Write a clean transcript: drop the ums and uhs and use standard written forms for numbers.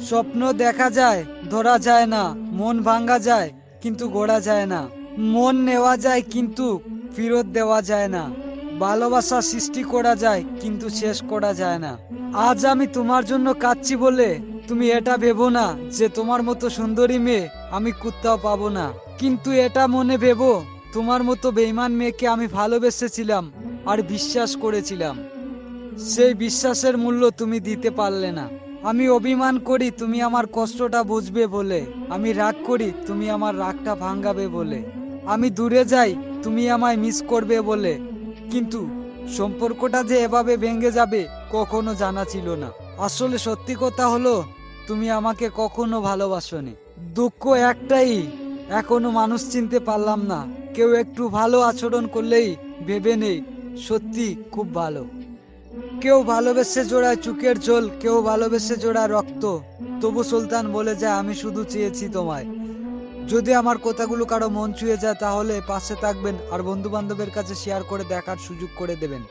স্বপ্ন দেখা যায়, ধরা যায় না। মন ভাঙা যায়, কিন্তু গড়া যায় না। মন নেওয়া যায়, কিন্তু ফেরত দেওয়া যায় না। ভালোবাসা সৃষ্টি করা যায়, কিন্তু শেষ করা যায় না। আজ আমি তোমার জন্য কাঁদছি বলে তুমি এটা ভেবো না যে তোমার মতো সুন্দরী মেয়ে আমি কোথাও পাবো না। কিন্তু এটা মনে ভেবো, তোমার মতো বেঈমান মেয়েকে আমি ভালোবেসেছিলাম আর বিশ্বাস করেছিলাম। সেই বিশ্বাসের মূল্য তুমি দিতে পারলে না। আমি অভিমান করি তুমি আমার কষ্টটা বুঝবে বলে। আমি রাগ করি তুমি আমার রাগটা ভাঙাবে বলে। আমি দূরে যাই তুমি আমায় মিস করবে বলে। কিন্তু সম্পর্কটা যে এভাবে ভেঙে যাবে কখনো জানা ছিল না। আসলে সত্যি কথা হলো, তুমি আমাকে কখনো ভালোবাসোনি। দুঃখ একটাই, এখনো মানুষ চিনতে পারলাম না। কেউ একটু ভালো আচরণ করলেই ভেবে নেই সত্যি খুব ভালো। কেউ ভালোবেসে জোড়ায় চোখের জল, কেউ ভালোবেসে জোড়ায় রক্ত। তবু সুলতান বলে যায় আমি শুধু চেয়েছি তোমায়। যদি আমার কথাগুলো কারো মন ছুঁয়ে যায় তাহলে পাশে থাকবেন আর বন্ধু বান্ধবের কাছে শেয়ার করে দেখার সুযোগ করে দেবেন।